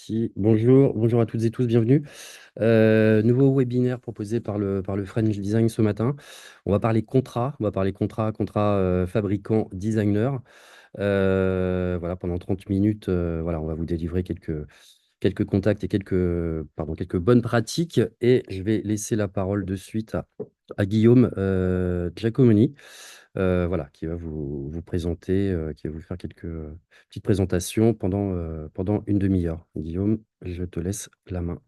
Parti. Bonjour, bonjour à toutes et tous, bienvenue. Nouveau webinaire proposé par le French Design ce matin. On va parler contrat, fabricant, designer. Voilà, pendant 30 minutes, voilà, on va vous délivrer quelques contacts et quelques bonnes pratiques. Et je vais laisser la parole de suite à Guillaume Giacomoni, voilà, qui va vous présenter, qui va vous faire quelques petites présentations pendant une demi-heure. Guillaume, je te laisse la main.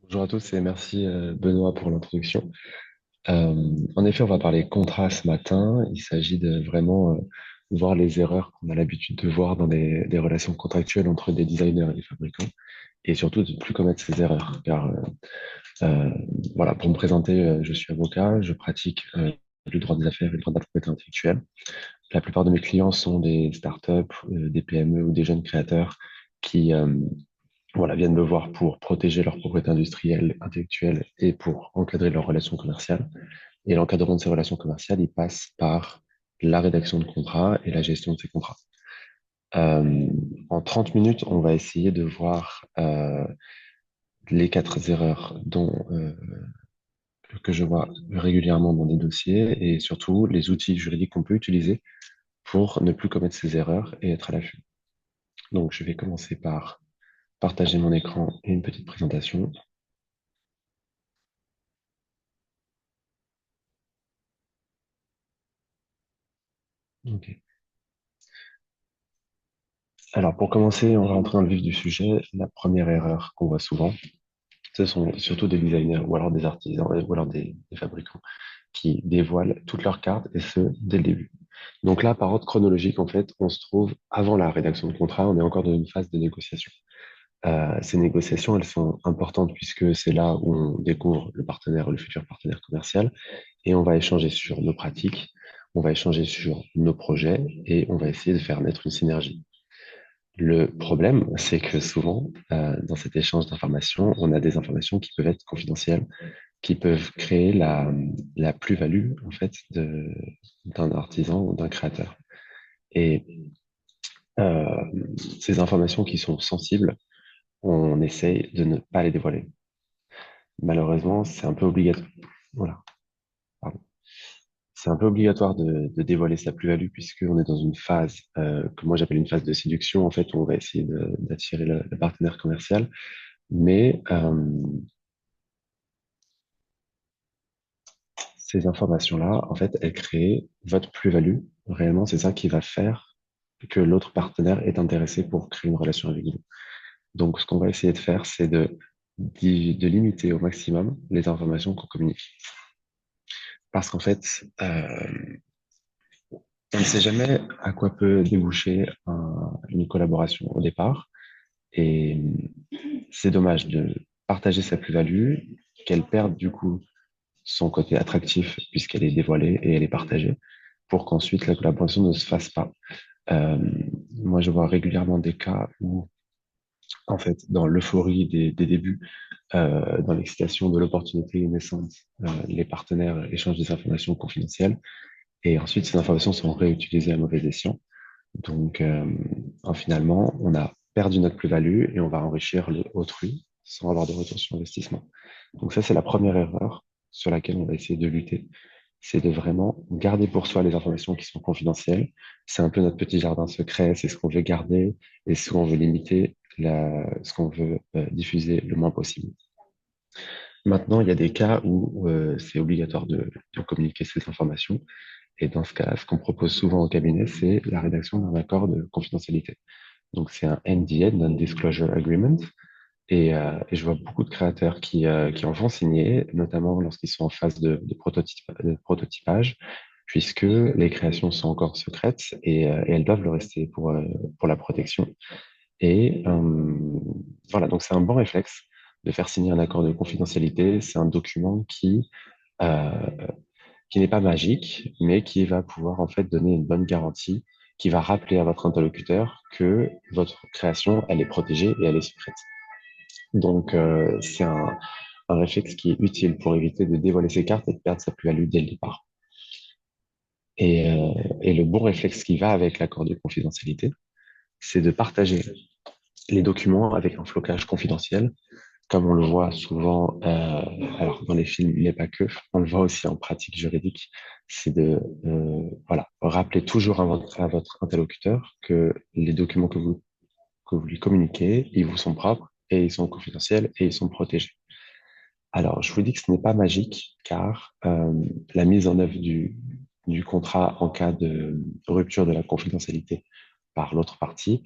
Bonjour à tous et merci Benoît pour l'introduction. En effet, on va parler contrat ce matin. Il s'agit de vraiment voir les erreurs qu'on a l'habitude de voir dans des relations contractuelles entre des designers et des fabricants et surtout de ne plus commettre ces erreurs. Car euh, voilà, pour me présenter, je suis avocat, je pratique le droit des affaires et le droit de la propriété intellectuelle. La plupart de mes clients sont des startups, des PME ou des jeunes créateurs qui voilà, viennent me voir pour protéger leur propriété industrielle, intellectuelle et pour encadrer leurs relations commerciales. Et l'encadrement de ces relations commerciales, il passe par la rédaction de contrats et la gestion de ces contrats. Euh, En 30 minutes, on va essayer de voir les quatre erreurs que je vois régulièrement dans des dossiers et surtout les outils juridiques qu'on peut utiliser pour ne plus commettre ces erreurs et être à l'affût. Donc, je vais commencer par partager mon écran et une petite présentation. Ok. Alors, pour commencer, on va rentrer dans le vif du sujet. La première erreur qu'on voit souvent, ce sont surtout des designers ou alors des artisans ou alors des fabricants qui dévoilent toutes leurs cartes et ce, dès le début. Donc là, par ordre chronologique, en fait, on se trouve avant la rédaction de contrat, on est encore dans une phase de négociation. Ces négociations, elles sont importantes puisque c'est là où on découvre le partenaire ou le futur partenaire commercial et on va échanger sur nos pratiques, on va échanger sur nos projets et on va essayer de faire naître une synergie. Le problème, c'est que souvent, dans cet échange d'informations, on a des informations qui peuvent être confidentielles, qui peuvent créer la plus-value, en fait, d'un artisan ou d'un créateur. Et euh, ces informations qui sont sensibles, on essaye de ne pas les dévoiler. Malheureusement, c'est un peu obligatoire. Voilà, pardon. C'est un peu obligatoire de dévoiler sa plus-value puisqu'on est dans une phase que moi j'appelle une phase de séduction, en fait, où on va essayer d'attirer le partenaire commercial. Mais ces informations-là, en fait, elles créent votre plus-value. Réellement, c'est ça qui va faire que l'autre partenaire est intéressé pour créer une relation avec vous. Donc, ce qu'on va essayer de faire, c'est de limiter au maximum les informations qu'on communique. Parce qu'en fait, on ne sait jamais à quoi peut déboucher une collaboration au départ. Et c'est dommage de partager sa plus-value, qu'elle perde du coup son côté attractif puisqu'elle est dévoilée et elle est partagée, pour qu'ensuite la collaboration ne se fasse pas. Euh, Moi, je vois régulièrement des cas où, en fait, dans l'euphorie des débuts, dans l'excitation de l'opportunité naissante, les partenaires échangent des informations confidentielles et ensuite ces informations sont réutilisées à mauvais escient. Donc, finalement, on a perdu notre plus-value et on va enrichir les autrui sans avoir de retour sur investissement. Donc ça, c'est la première erreur sur laquelle on va essayer de lutter. C'est de vraiment garder pour soi les informations qui sont confidentielles. C'est un peu notre petit jardin secret, c'est ce qu'on veut garder et ce qu'on veut limiter, ce qu'on veut diffuser le moins possible. Maintenant, il y a des cas où c'est obligatoire de communiquer ces informations. Et dans ce cas, ce qu'on propose souvent au cabinet, c'est la rédaction d'un accord de confidentialité. Donc, c'est un NDA, Non-Disclosure Agreement. Et je vois beaucoup de créateurs qui en font signer, notamment lorsqu'ils sont en phase de prototypage, puisque les créations sont encore secrètes et elles doivent le rester pour la protection. Et voilà, donc c'est un bon réflexe de faire signer un accord de confidentialité. C'est un document euh, qui n'est pas magique, mais qui va pouvoir en fait donner une bonne garantie, qui va rappeler à votre interlocuteur que votre création, elle est protégée et elle est secrète. Donc, c'est un réflexe qui est utile pour éviter de dévoiler ses cartes et de perdre sa plus-value dès le départ. Et le bon réflexe qui va avec l'accord de confidentialité, c'est de partager. les documents avec un flocage confidentiel, comme on le voit souvent, alors dans les films, mais pas que, on le voit aussi en pratique juridique, c'est de voilà, rappeler toujours à votre interlocuteur que les documents que vous lui communiquez, ils vous sont propres et ils sont confidentiels et ils sont protégés. Alors, je vous dis que ce n'est pas magique, car la mise en œuvre du contrat en cas de rupture de la confidentialité par l'autre partie,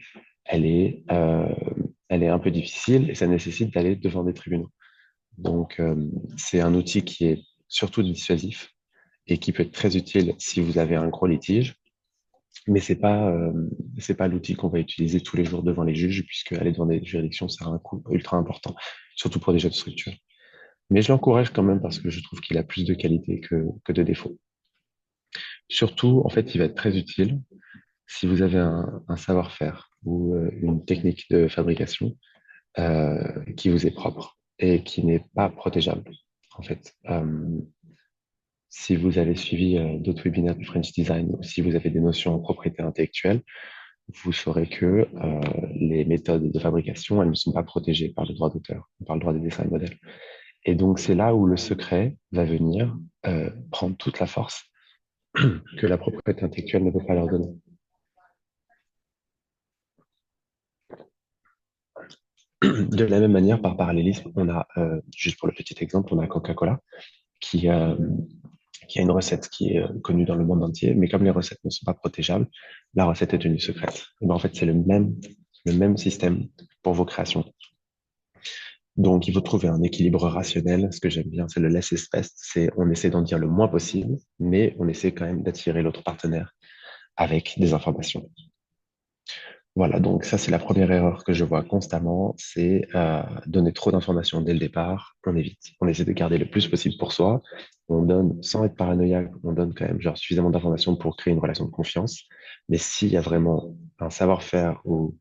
elle est, euh, elle est un peu difficile et ça nécessite d'aller devant des tribunaux. Donc, c'est un outil qui est surtout dissuasif et qui peut être très utile si vous avez un gros litige, mais c'est pas l'outil qu'on va utiliser tous les jours devant les juges, puisque aller devant des juridictions, ça a un coût ultra important, surtout pour des jeunes structures. Mais je l'encourage quand même parce que je trouve qu'il a plus de qualité que de défauts. Surtout, en fait, il va être très utile si vous avez un savoir-faire ou une technique de fabrication qui vous est propre et qui n'est pas protégeable. En fait, si vous avez suivi d'autres webinaires du French Design ou si vous avez des notions en propriété intellectuelle, vous saurez que les méthodes de fabrication, elles ne sont pas protégées par le droit d'auteur, par le droit des dessins et modèles. Et donc, c'est là où le secret va venir prendre toute la force que la propriété intellectuelle ne peut pas leur donner. De la même manière, par parallélisme, on a, juste pour le petit exemple, on a Coca-Cola qui, euh, qui a une recette qui est connue dans le monde entier, mais comme les recettes ne sont pas protégeables, la recette est tenue secrète. Et ben, en fait, c'est le même système pour vos créations. Donc, il faut trouver un équilibre rationnel. Ce que j'aime bien, c'est le less is best. C'est on essaie d'en dire le moins possible, mais on essaie quand même d'attirer l'autre partenaire avec des informations. Voilà, donc ça, c'est la première erreur que je vois constamment, c'est donner trop d'informations dès le départ. On évite. On essaie de garder le plus possible pour soi. On donne, sans être paranoïaque, on donne quand même genre suffisamment d'informations pour créer une relation de confiance. Mais s'il y a vraiment un savoir-faire ou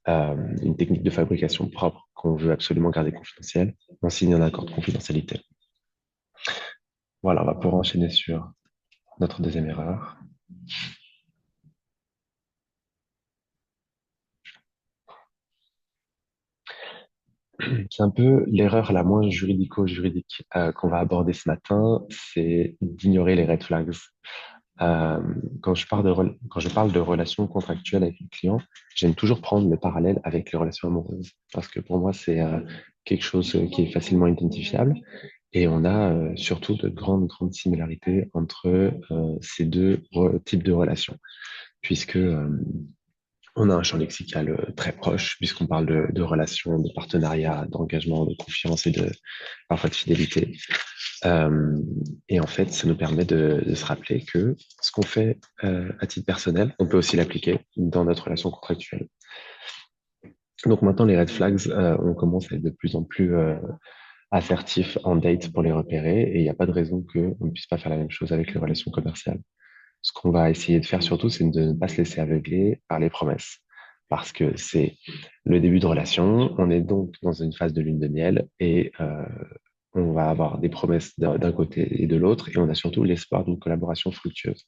une technique de fabrication propre qu'on veut absolument garder confidentielle, on signe un accord de confidentialité. Voilà, on va pouvoir enchaîner sur notre deuxième erreur. C'est un peu l'erreur la moins juridico-juridique qu'on va aborder ce matin, c'est d'ignorer les red flags. Euh, quand je parle de relations contractuelles avec les clients, j'aime toujours prendre le parallèle avec les relations amoureuses parce que pour moi, c'est quelque chose qui est facilement identifiable et on a surtout de grandes similarités entre ces deux types de relations puisque on a un champ lexical très proche, puisqu'on parle de relations, de partenariat, d'engagement, de confiance et de parfois de fidélité. Euh, et en fait, ça nous permet de se rappeler que ce qu'on fait à titre personnel, on peut aussi l'appliquer dans notre relation contractuelle. Donc maintenant, les red flags, on commence à être de plus en plus assertif en date pour les repérer, et il n'y a pas de raison qu'on ne puisse pas faire la même chose avec les relations commerciales. Ce qu'on va essayer de faire surtout, c'est de ne pas se laisser aveugler par les promesses. Parce que c'est le début de relation, on est donc dans une phase de lune de miel et on va avoir des promesses d'un côté et de l'autre et on a surtout l'espoir d'une collaboration fructueuse.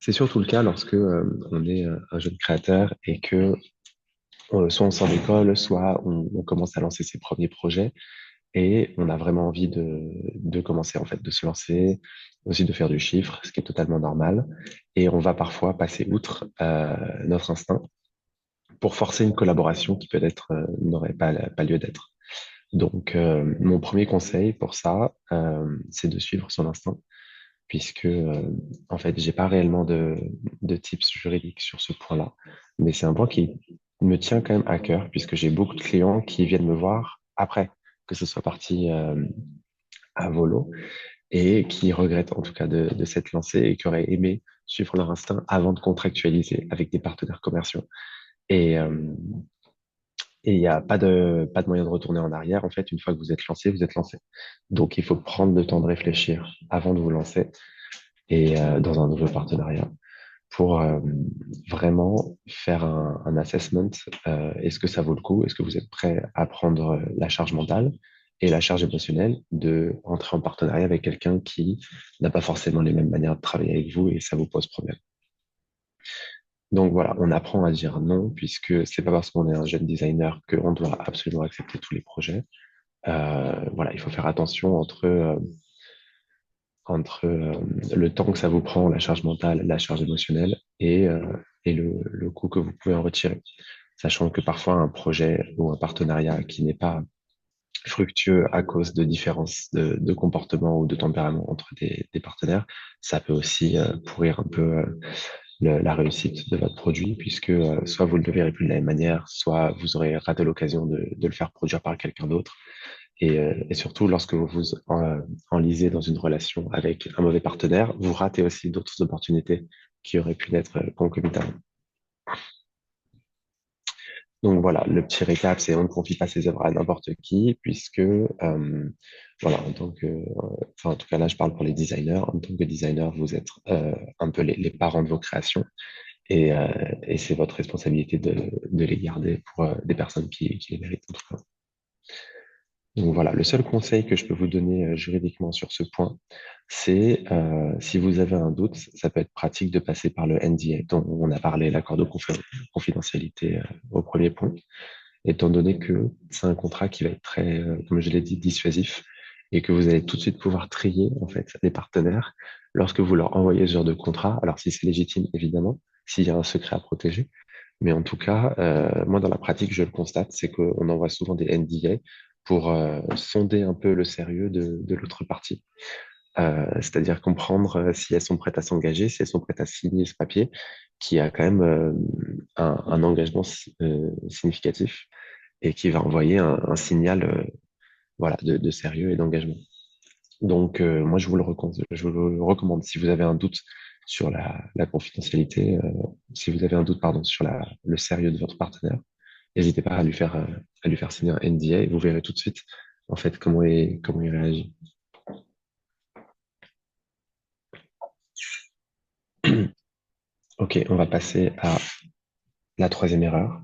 C'est surtout le cas lorsque on est un jeune créateur et que soit on sort d'école, soit on commence à lancer ses premiers projets. Et on a vraiment envie de commencer, en fait, de se lancer, aussi de faire du chiffre, ce qui est totalement normal. Et on va parfois passer outre notre instinct pour forcer une collaboration qui peut-être n'aurait pas lieu d'être. Donc, mon premier conseil pour ça, c'est de suivre son instinct, puisque, en fait, j'ai pas réellement de tips juridiques sur ce point-là. Mais c'est un point qui me tient quand même à cœur, puisque j'ai beaucoup de clients qui viennent me voir après que ce soit parti à volo et qui regrettent en tout cas de s'être lancés et qui auraient aimé suivre leur instinct avant de contractualiser avec des partenaires commerciaux. Et et il n'y a pas de moyen de retourner en arrière. En fait, une fois que vous êtes lancé, vous êtes lancé. Donc, il faut prendre le temps de réfléchir avant de vous lancer et dans un nouveau partenariat pour vraiment faire un assessment. Est-ce que ça vaut le coup? Est-ce que vous êtes prêt à prendre la charge mentale et la charge émotionnelle de entrer en partenariat avec quelqu'un qui n'a pas forcément les mêmes manières de travailler avec vous et ça vous pose problème? Donc voilà, on apprend à dire non, puisque c'est pas parce qu'on est un jeune designer qu'on doit absolument accepter tous les projets. Voilà, il faut faire attention entre le temps que ça vous prend, la charge mentale, la charge émotionnelle et le coût que vous pouvez en retirer. Sachant que parfois un projet ou un partenariat qui n'est pas fructueux à cause de différences de comportement ou de tempérament entre des partenaires, ça peut aussi pourrir un peu la réussite de votre produit, puisque soit vous ne le verrez plus de la même manière, soit vous aurez raté l'occasion de le faire produire par quelqu'un d'autre. Et surtout, lorsque vous vous enlisez dans une relation avec un mauvais partenaire, vous ratez aussi d'autres opportunités qui auraient pu naître concomitamment. Donc voilà, le petit récap, c'est on ne confie pas ses œuvres à n'importe qui, puisque voilà, enfin en tout cas là, je parle pour les designers. En tant que designer, vous êtes un peu les parents de vos créations, et c'est votre responsabilité de les garder pour des personnes qui les méritent en tout cas. Donc voilà, le seul conseil que je peux vous donner juridiquement sur ce point, c'est si vous avez un doute, ça peut être pratique de passer par le NDA dont on a parlé, l'accord de confidentialité au premier point, étant donné que c'est un contrat qui va être très, comme je l'ai dit, dissuasif et que vous allez tout de suite pouvoir trier en fait les partenaires lorsque vous leur envoyez ce genre de contrat. Alors si c'est légitime, évidemment, s'il y a un secret à protéger, mais en tout cas, moi, dans la pratique, je le constate, c'est qu'on envoie souvent des NDA pour sonder un peu le sérieux de l'autre partie. C'est-à-dire comprendre si elles sont prêtes à s'engager, si elles sont prêtes à signer ce papier, qui a quand même un engagement significatif et qui va envoyer un signal voilà, de sérieux et d'engagement. Donc, moi, je vous le recommande. Si vous avez un doute sur la confidentialité, si vous avez un doute, pardon, sur le sérieux de votre partenaire, n'hésitez pas à lui faire signer un NDA et vous verrez tout de suite, en fait, comment il réagit. Ok, on va passer à la troisième erreur.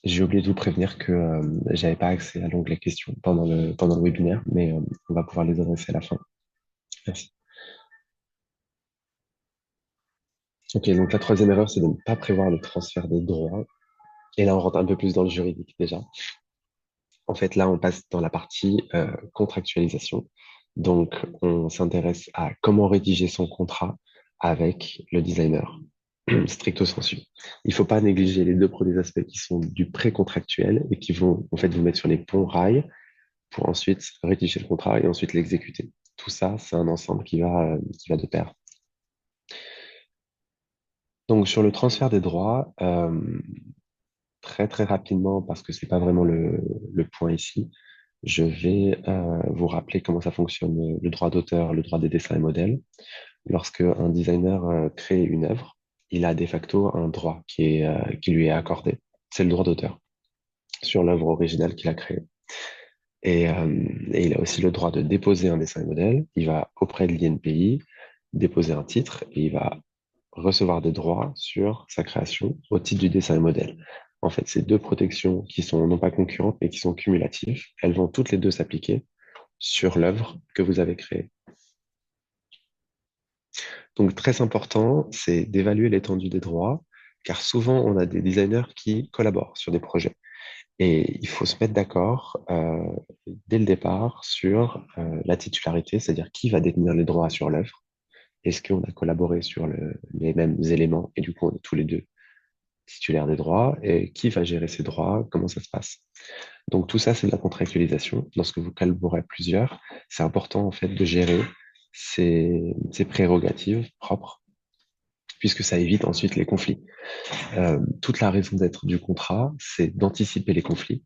J'ai oublié de vous prévenir que j'avais pas accès à l'onglet questions pendant le webinaire, mais on va pouvoir les adresser à la fin. Merci. Ok, donc la troisième erreur, c'est de ne pas prévoir le transfert des droits. Et là, on rentre un peu plus dans le juridique déjà. En fait, là, on passe dans la partie contractualisation. Donc, on s'intéresse à comment rédiger son contrat avec le designer, stricto sensu. Il ne faut pas négliger les deux premiers aspects qui sont du pré-contractuel et qui vont en fait vous mettre sur les bons rails pour ensuite rédiger le contrat et ensuite l'exécuter. Tout ça, c'est un ensemble qui va de pair. Donc, sur le transfert des droits, très très rapidement, parce que c'est pas vraiment le point ici, je vais vous rappeler comment ça fonctionne le droit d'auteur, le droit des dessins et modèles. Lorsque un designer crée une œuvre, il a de facto un droit qui lui est accordé. C'est le droit d'auteur sur l'œuvre originale qu'il a créée. Et il a aussi le droit de déposer un dessin et modèle. Il va auprès de l'INPI déposer un titre et il va recevoir des droits sur sa création au titre du dessin et modèle. En fait, ces deux protections qui sont non pas concurrentes, mais qui sont cumulatives, elles vont toutes les deux s'appliquer sur l'œuvre que vous avez créée. Donc, très important, c'est d'évaluer l'étendue des droits, car souvent, on a des designers qui collaborent sur des projets. Et il faut se mettre d'accord dès le départ sur la titularité, c'est-à-dire qui va détenir les droits sur l'œuvre. Est-ce qu'on a collaboré sur les mêmes éléments et du coup, on est tous les deux titulaires des droits et qui va gérer ces droits, comment ça se passe. Donc tout ça, c'est de la contractualisation. Lorsque vous collaborez à plusieurs, c'est important en fait de gérer ces prérogatives propres puisque ça évite ensuite les conflits. Toute la raison d'être du contrat, c'est d'anticiper les conflits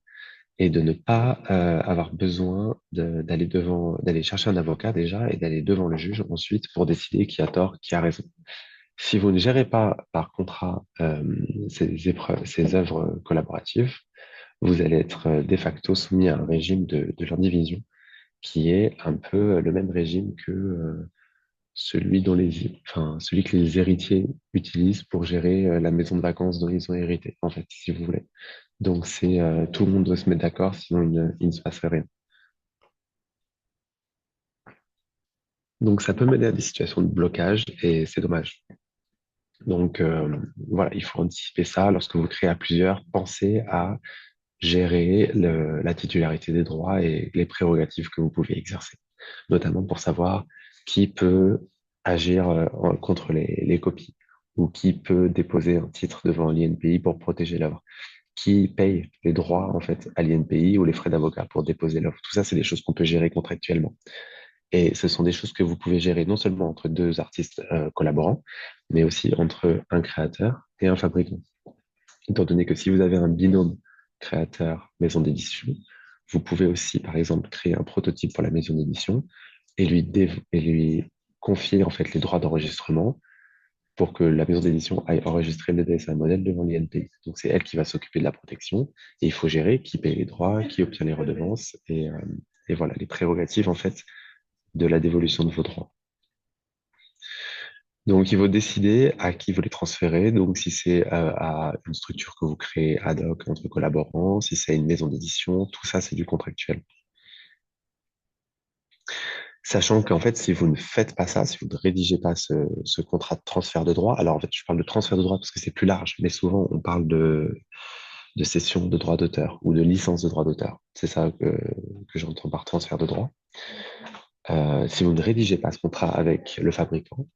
et de ne pas avoir besoin d'aller chercher un avocat déjà et d'aller devant le juge ensuite pour décider qui a tort, qui a raison. Si vous ne gérez pas par contrat ces œuvres collaboratives, vous allez être de facto soumis à un régime de l'indivision qui est un peu le même régime que celui que les héritiers utilisent pour gérer la maison de vacances dont ils ont hérité, en fait, si vous voulez. Donc c'est tout le monde doit se mettre d'accord, sinon il ne se passerait rien. Donc ça peut mener à des situations de blocage et c'est dommage. Donc, voilà, il faut anticiper ça. Lorsque vous créez à plusieurs, pensez à gérer la titularité des droits et les prérogatives que vous pouvez exercer, notamment pour savoir qui peut agir contre les copies ou qui peut déposer un titre devant l'INPI pour protéger l'œuvre, qui paye les droits en fait à l'INPI ou les frais d'avocat pour déposer l'œuvre. Tout ça, c'est des choses qu'on peut gérer contractuellement. Et ce sont des choses que vous pouvez gérer non seulement entre deux artistes collaborants, mais aussi entre un créateur et un fabricant. Étant donné que si vous avez un binôme créateur-maison d'édition, vous pouvez aussi, par exemple, créer un prototype pour la maison d'édition et lui confier en fait les droits d'enregistrement pour que la maison d'édition aille enregistrer le dessin modèle devant l'INPI. Donc c'est elle qui va s'occuper de la protection et il faut gérer qui paye les droits, qui obtient les redevances et voilà les prérogatives en fait de la dévolution de vos droits. Donc, il faut décider à qui vous les transférez. Donc, si c'est à une structure que vous créez ad hoc entre collaborants, si c'est une maison d'édition, tout ça, c'est du contractuel. Sachant qu'en fait, si vous ne faites pas ça, si vous ne rédigez pas ce contrat de transfert de droit, alors en fait, je parle de transfert de droit parce que c'est plus large, mais souvent, on parle de cession de droit d'auteur ou de licence de droit d'auteur. C'est ça que j'entends par transfert de droit. Si vous ne rédigez pas ce contrat avec le fabricant,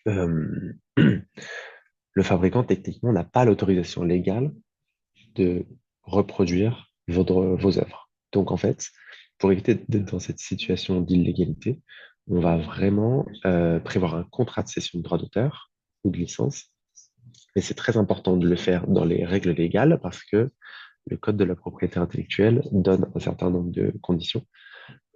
euh, le fabricant, techniquement, n'a pas l'autorisation légale de reproduire vos œuvres. Donc, en fait, pour éviter d'être dans cette situation d'illégalité, on va vraiment prévoir un contrat de cession de droit d'auteur ou de licence. Et c'est très important de le faire dans les règles légales parce que le Code de la propriété intellectuelle donne un certain nombre de conditions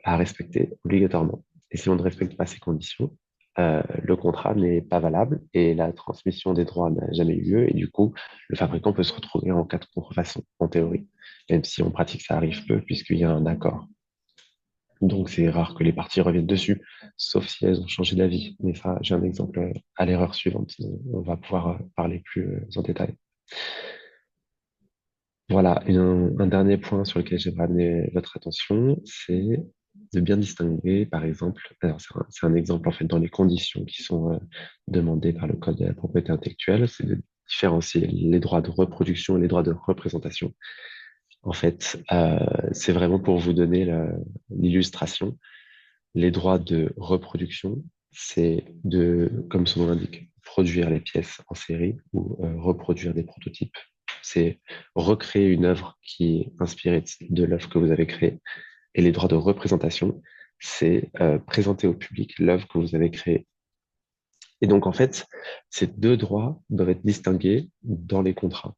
à respecter obligatoirement. Et si on ne respecte pas ces conditions, le contrat n'est pas valable et la transmission des droits n'a jamais eu lieu. Et du coup, le fabricant peut se retrouver en cas de contrefaçon, en théorie, même si en pratique, ça arrive peu puisqu'il y a un accord. Donc, c'est rare que les parties reviennent dessus, sauf si elles ont changé d'avis. Mais ça, j'ai un exemple à l'erreur suivante. On va pouvoir parler plus en détail. Voilà, un dernier point sur lequel j'aimerais amener votre attention, c'est de bien distinguer, par exemple, alors c'est un exemple en fait dans les conditions qui sont demandées par le Code de la propriété intellectuelle, c'est de différencier les droits de reproduction et les droits de représentation. En fait, c'est vraiment pour vous donner l'illustration. Les droits de reproduction, c'est comme son nom l'indique, produire les pièces en série ou reproduire des prototypes. C'est recréer une œuvre qui est inspirée de l'œuvre que vous avez créée. Et les droits de représentation, c'est présenter au public l'œuvre que vous avez créée. Et donc, en fait, ces deux droits doivent être distingués dans les contrats.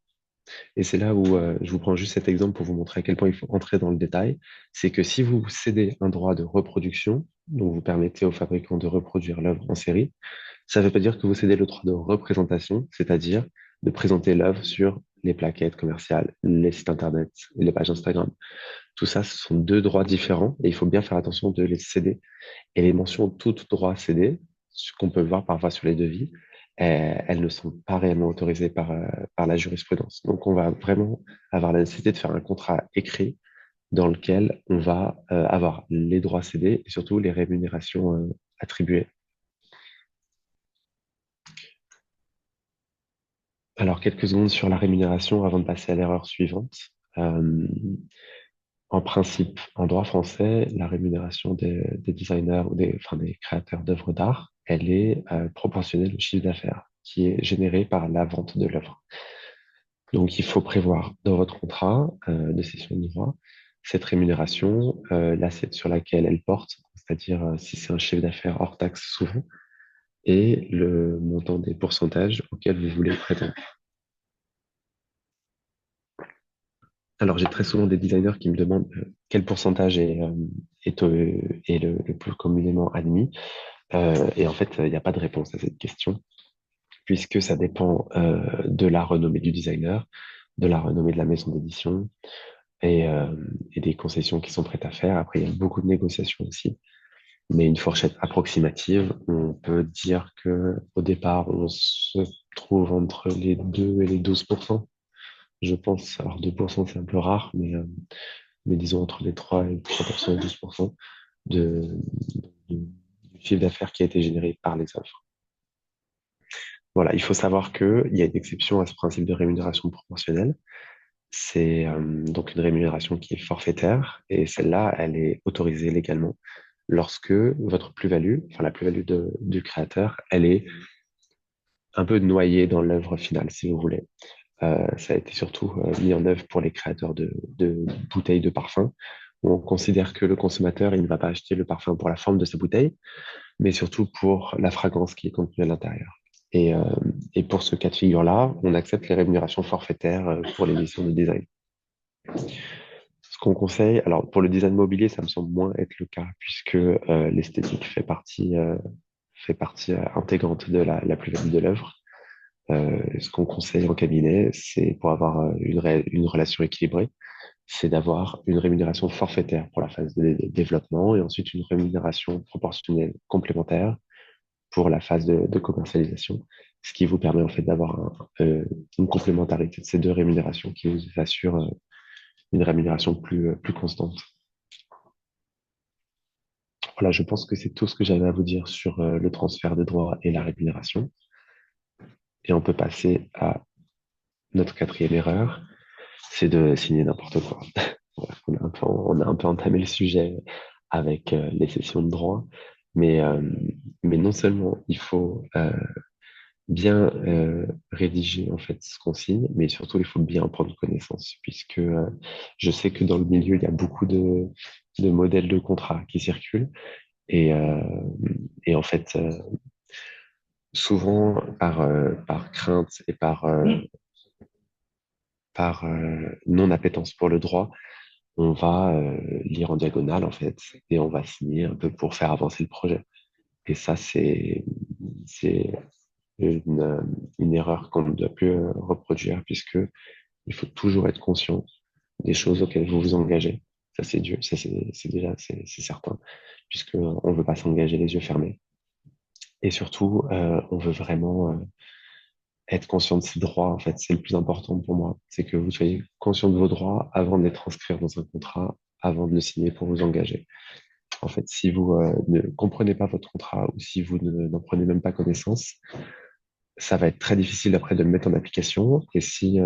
Et c'est là où je vous prends juste cet exemple pour vous montrer à quel point il faut entrer dans le détail. C'est que si vous cédez un droit de reproduction, donc vous permettez au fabricant de reproduire l'œuvre en série, ça ne veut pas dire que vous cédez le droit de représentation, c'est-à-dire de présenter l'œuvre sur les plaquettes commerciales, les sites internet, les pages Instagram. Tout ça, ce sont deux droits différents et il faut bien faire attention de les céder. Et les mentions toutes droits cédés, ce qu'on peut voir parfois sur les devis, elles ne sont pas réellement autorisées par la jurisprudence. Donc, on va vraiment avoir la nécessité de faire un contrat écrit dans lequel on va avoir les droits cédés et surtout les rémunérations attribuées. Alors, quelques secondes sur la rémunération avant de passer à l'erreur suivante. Euh, En principe, en droit français, la rémunération des designers ou enfin, des créateurs d'œuvres d'art, elle est proportionnelle au chiffre d'affaires qui est généré par la vente de l'œuvre. Donc, il faut prévoir dans votre contrat de cession de droit cette rémunération, l'assiette sur laquelle elle porte, c'est-à-dire si c'est un chiffre d'affaires hors taxe souvent, et le montant des pourcentages auxquels vous voulez prétendre. Alors, j'ai très souvent des designers qui me demandent quel pourcentage est le plus communément admis. Et en fait, il n'y a pas de réponse à cette question, puisque ça dépend de la renommée du designer, de la renommée de la maison d'édition et des concessions qui sont prêtes à faire. Après, il y a beaucoup de négociations aussi. Mais une fourchette approximative, on peut dire que au départ, on se trouve entre les 2 et les 12%, je pense. Alors 2%, c'est un peu rare, mais disons entre les 3 et 3% et 12% de, du chiffre d'affaires qui a été généré par les œuvres. Voilà, il faut savoir qu'il y a une exception à ce principe de rémunération proportionnelle. C'est donc une rémunération qui est forfaitaire et celle-là, elle est autorisée légalement lorsque votre plus-value, enfin la plus-value du créateur, elle est un peu noyée dans l'œuvre finale, si vous voulez. Ça a été surtout mis en œuvre pour les créateurs de bouteilles de parfum, où on considère que le consommateur, il ne va pas acheter le parfum pour la forme de sa bouteille, mais surtout pour la fragrance qui est contenue à l'intérieur. Et, euh, et pour ce cas de figure-là, on accepte les rémunérations forfaitaires pour les missions de design. Ce qu'on conseille, alors pour le design mobilier, ça me semble moins être le cas, puisque l'esthétique fait partie intégrante de la plus-value de l'œuvre. Ce qu'on conseille en cabinet, c'est pour avoir une relation équilibrée, c'est d'avoir une rémunération forfaitaire pour la phase de développement et ensuite une rémunération proportionnelle complémentaire pour la phase de commercialisation, ce qui vous permet en fait d'avoir une complémentarité de ces deux rémunérations qui vous assure une rémunération plus constante. Voilà, je pense que c'est tout ce que j'avais à vous dire sur le transfert de droits et la rémunération. Et on peut passer à notre quatrième erreur, c'est de signer n'importe quoi. Bref, on a un peu entamé le sujet avec les sessions de droit, mais, euh, mais non seulement il faut bien rédiger en fait ce qu'on signe, mais surtout il faut bien en prendre connaissance, puisque je sais que dans le milieu, il y a beaucoup de modèles de contrats qui circulent, et, euh, et en fait, souvent par crainte et par non-appétence pour le droit, on va lire en diagonale en fait, et on va signer un peu pour faire avancer le projet. Et ça, c'est une, euh, une erreur qu'on ne doit plus reproduire, puisque il faut toujours être conscient des choses auxquelles vous vous engagez. Ça, c'est Dieu, ça, c'est déjà, c'est certain, puisque on veut pas s'engager les yeux fermés. Et surtout, on veut vraiment être conscient de ses droits, en fait, c'est le plus important pour moi. C'est que vous soyez conscient de vos droits avant d'être inscrit dans un contrat, avant de le signer pour vous engager. En fait, si vous ne comprenez pas votre contrat ou si vous n'en prenez même pas connaissance, ça va être très difficile après de le mettre en application. Et si,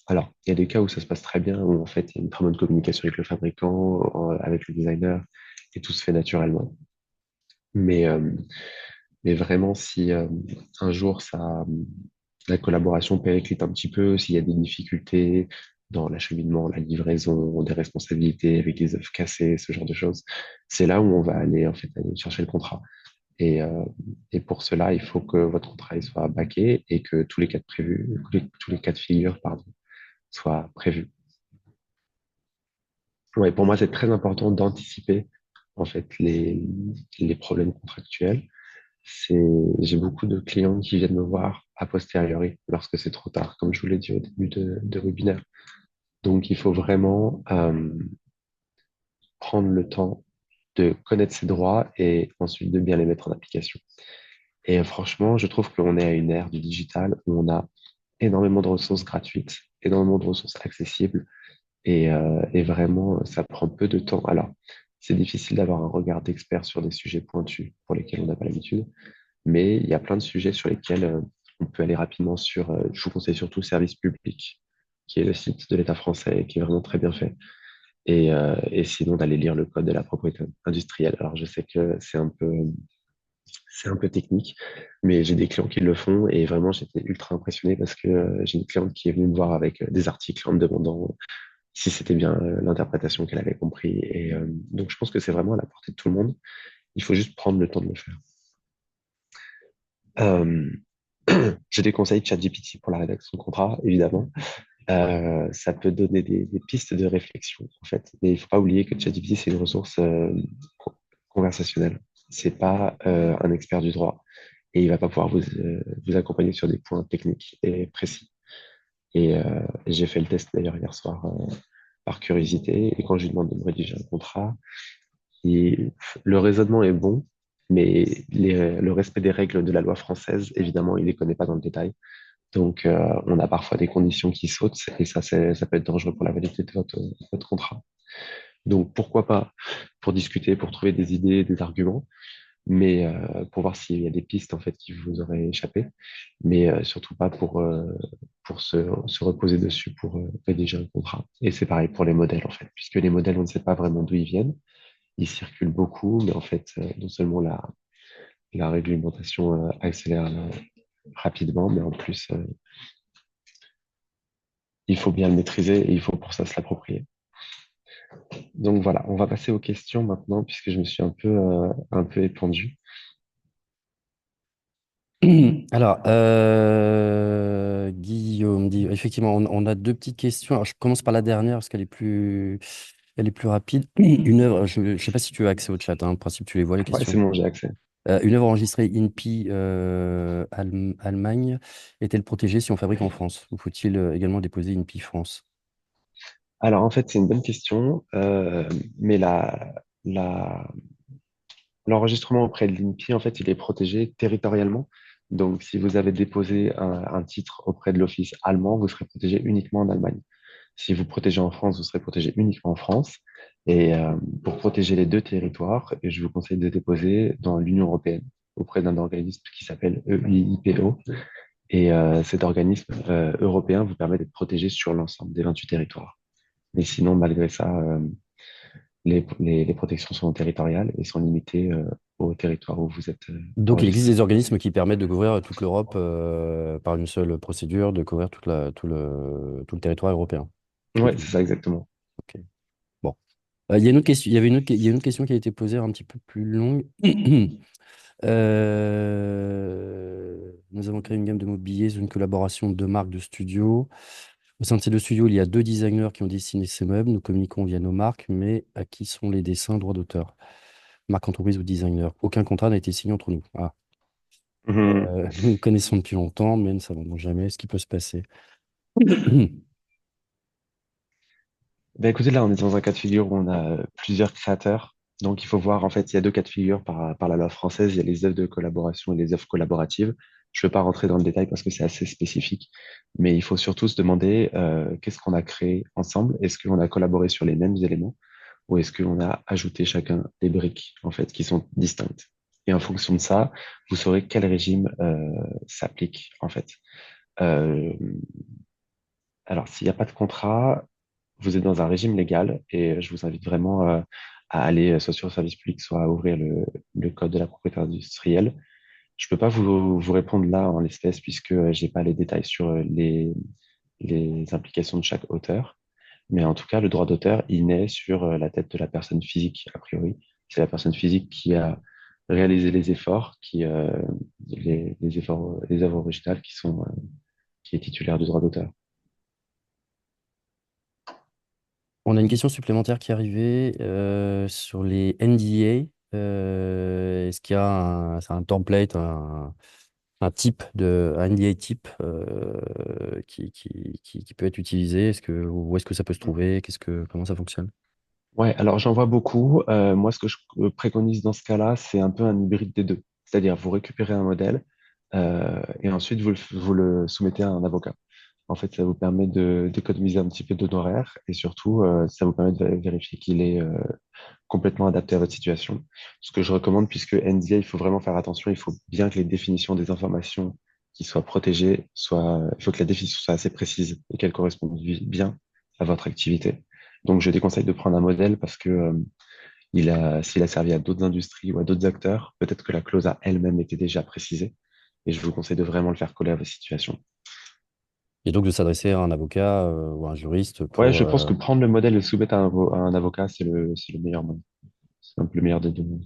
alors, il y a des cas où ça se passe très bien, où en fait, il y a une très bonne communication avec le fabricant, avec le designer, et tout se fait naturellement. Mais, euh, mais vraiment, si un jour la collaboration périclite un petit peu, s'il y a des difficultés dans l'acheminement, la livraison, des responsabilités avec des œuvres cassées, ce genre de choses, c'est là où on va aller en fait aller chercher le contrat. Et, euh, et pour cela, il faut que votre contrat il soit backé et que tous les cas de prévus, tous les cas de figure, pardon, soient prévus. Ouais, pour moi, c'est très important d'anticiper en fait les problèmes contractuels. C'est, j'ai beaucoup de clients qui viennent me voir a posteriori, lorsque c'est trop tard, comme je vous l'ai dit au début de webinaire. Donc, il faut vraiment prendre le temps de connaître ses droits et ensuite de bien les mettre en application. Et franchement, je trouve qu'on est à une ère du digital où on a énormément de ressources gratuites, énormément de ressources accessibles et vraiment, ça prend peu de temps. Alors, c'est difficile d'avoir un regard d'expert sur des sujets pointus pour lesquels on n'a pas l'habitude, mais il y a plein de sujets sur lesquels on peut aller rapidement sur, je vous conseille surtout Service Public, qui est le site de l'État français et qui est vraiment très bien fait. Et sinon, d'aller lire le code de la propriété industrielle. Alors, je sais que c'est un peu technique, mais j'ai des clients qui le font et vraiment, j'étais ultra impressionné parce que j'ai une cliente qui est venue me voir avec des articles en me demandant si c'était bien l'interprétation qu'elle avait compris. Et donc, je pense que c'est vraiment à la portée de tout le monde. Il faut juste prendre le temps de le faire. Euh, J'ai des conseils de ChatGPT pour la rédaction de contrat, évidemment. Ça peut donner des pistes de réflexion, en fait. Mais il ne faut pas oublier que ChatGPT, c'est une ressource conversationnelle. C'est pas un expert du droit. Et il va pas pouvoir vous accompagner sur des points techniques et précis. J'ai fait le test d'ailleurs hier soir par curiosité. Et quand je lui demande de me rédiger un contrat, le raisonnement est bon, mais le respect des règles de la loi française, évidemment, il ne les connaît pas dans le détail. Donc, on a parfois des conditions qui sautent et ça, ça peut être dangereux pour la validité de votre contrat. Donc, pourquoi pas pour discuter, pour trouver des idées, des arguments, mais pour voir s'il y a des pistes en fait qui vous auraient échappé, mais surtout pas pour se reposer dessus pour rédiger un contrat. Et c'est pareil pour les modèles en fait, puisque les modèles, on ne sait pas vraiment d'où ils viennent. Ils circulent beaucoup, mais en fait, non seulement la réglementation accélère rapidement, mais en plus, il faut bien le maîtriser et il faut pour ça se l'approprier. Donc voilà, on va passer aux questions maintenant, puisque je me suis un peu étendu. Alors, Guillaume dit, effectivement, on a deux petites questions. Alors, je commence par la dernière parce elle est plus rapide. Une œuvre, je ne sais pas si tu as accès au chat, hein, en principe, tu les vois, les Ouais, c'est questions. bon, j'ai accès. Une œuvre enregistrée INPI Allemagne est-elle protégée si on fabrique en France? Ou faut-il également déposer INPI France? Alors en fait, c'est une bonne question, mais la, l'enregistrement auprès de l'INPI, en fait, il est protégé territorialement. Donc, si vous avez déposé un titre auprès de l'office allemand, vous serez protégé uniquement en Allemagne. Si vous protégez en France, vous serez protégé uniquement en France. Et pour protéger les deux territoires, je vous conseille de déposer dans l'Union européenne auprès d'un organisme qui s'appelle EIPO. Et cet organisme européen vous permet d'être protégé sur l'ensemble des 28 territoires. Mais sinon, malgré ça, les protections sont territoriales et sont limitées au territoire où vous êtes Donc, il existe enregistré. des organismes qui permettent de couvrir toute l'Europe par une seule procédure, de couvrir tout le territoire européen. C'est ce que Ouais, tu c'est dis. ça exactement. Ok. Bon. Il y a une autre question, il y avait il y a une autre question qui a été posée un petit peu plus longue. Nous avons créé une gamme de mobilier sous une collaboration de deux marques de studios. Au sein de ces deux studios, il y a deux designers qui ont dessiné ces meubles. Nous communiquons via nos marques, mais à qui sont les dessins, droits d'auteur? Marque entreprise ou designer? Aucun contrat n'a été signé entre nous. Ah. Mhm. Nous nous connaissons depuis longtemps, mais ne savons donc jamais ce qui peut se passer. Ben écoutez, là, on est dans un cas de figure où on a plusieurs créateurs. Donc, il faut voir, en fait, il y a deux cas de figure par la loi française. Il y a les œuvres de collaboration et les œuvres collaboratives. Je ne veux pas rentrer dans le détail parce que c'est assez spécifique, mais il faut surtout se demander qu'est-ce qu'on a créé ensemble? Est-ce qu'on a collaboré sur les mêmes éléments ou est-ce qu'on a ajouté chacun des briques, en fait, qui sont distinctes? Et en fonction de ça, vous saurez quel régime s'applique, en fait. Euh, alors, s'il n'y a pas de contrat, vous êtes dans un régime légal et je vous invite vraiment à aller soit sur le service public, soit à ouvrir le code de la propriété industrielle. Je peux pas vous répondre là en l'espèce puisque j'ai pas les détails sur les implications de chaque auteur. Mais en tout cas, le droit d'auteur, il naît sur la tête de la personne physique, a priori. C'est la personne physique qui a réalisé les efforts, les efforts, les œuvres originales qui est titulaire du droit d'auteur. On a une question supplémentaire qui est arrivée sur les NDA. Est-ce qu'il y a c'est un template, un type un NDA type qui peut être utilisé? Où est-ce que ça peut se trouver? Comment ça fonctionne? Ouais, alors j'en vois beaucoup. Moi, ce que je préconise dans ce cas-là, c'est un peu un hybride des deux. C'est-à-dire, vous récupérez un modèle et ensuite vous le soumettez à un avocat. En fait, ça vous permet d'économiser un petit peu d'honoraires et surtout, ça vous permet de vérifier qu'il est complètement adapté à votre situation. Ce que je recommande, puisque NDA, il faut vraiment faire attention, il faut bien que les définitions des informations qui soient protégées il faut que la définition soit assez précise et qu'elle corresponde bien à votre activité. Donc, je déconseille de prendre un modèle parce que s'il a servi à d'autres industries ou à d'autres acteurs, peut-être que la clause a elle-même été déjà précisée. Et je vous conseille de vraiment le faire coller à votre situation. Et donc de s'adresser à un avocat ou à un juriste Ouais, pour... je pense que prendre le modèle et le soumettre à un avocat, c'est le meilleur moyen. C'est un peu le meilleur des deux mondes.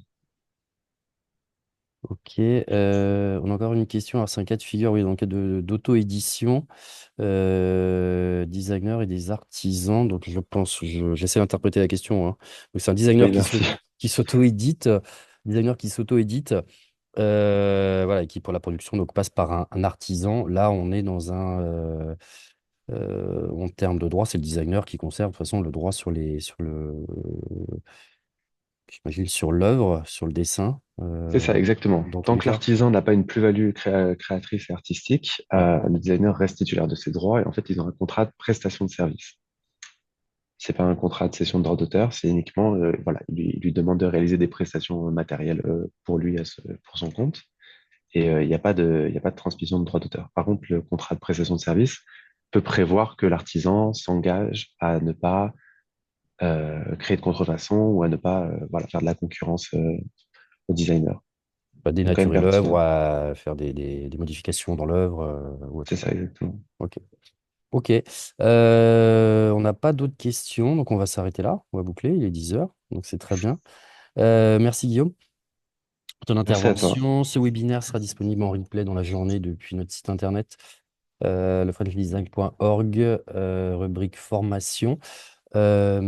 Ok. On a encore une question. Alors c'est un cas de figure, oui, dans le cas d'auto-édition, designer et des artisans. Donc je pense, j'essaie d'interpréter la question, hein. Donc c'est un designer Oui, merci. qui s'auto-édite, designer qui s'auto-édite, voilà, et qui pour la production donc passe par un artisan. Là, on est dans en termes de droit, c'est le designer qui conserve de toute façon le droit j'imagine sur l'œuvre, sur le dessin, C'est ça, exactement. dans tous Tant les que cas. l'artisan n'a pas une plus-value créatrice et artistique, Ouais. le designer reste titulaire de ses droits et en fait, ils ont un contrat de prestation de service. c'est pas un contrat de cession de droit d'auteur, c'est uniquement, voilà, il lui demande de réaliser des prestations matérielles pour lui, pour son compte. Et il y a pas de transmission de droit d'auteur. Par contre, le contrat de prestation de service peut prévoir que l'artisan s'engage à ne pas créer de contrefaçon ou à ne pas voilà, faire de la concurrence au designer. Pas Donc, quand même dénaturer l'œuvre, pertinent. à faire des modifications dans l'œuvre ou C'est autre. ça, exactement. Ok. Ok. On n'a pas d'autres questions, donc on va s'arrêter là. On va boucler. Il est 10 heures, donc c'est très bien. Merci Guillaume pour ton Merci à toi. intervention. Ce webinaire sera disponible en replay dans la journée depuis notre site internet, lefrenchdesign.org, rubrique formation. Voilà,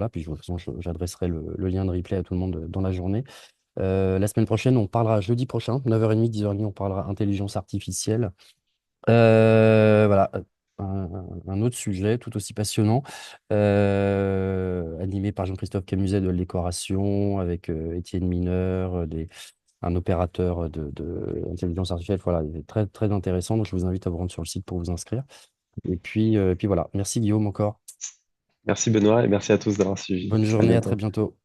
puis de toute façon, j'adresserai le lien de replay à tout le monde dans la journée. La semaine prochaine, on parlera, jeudi prochain, 9h30, 10h30, on parlera intelligence artificielle. Voilà, un autre sujet tout aussi passionnant, animé par Jean-Christophe Camuset de l'écoration, avec Étienne Mineur, un opérateur d'intelligence artificielle. Voilà, il est très, très intéressant. Donc, je vous invite à vous rendre sur le site pour vous inscrire. Et puis voilà. Merci Guillaume encore. Merci Benoît et merci à tous d'avoir suivi. Bonne À journée, à très bientôt. bientôt.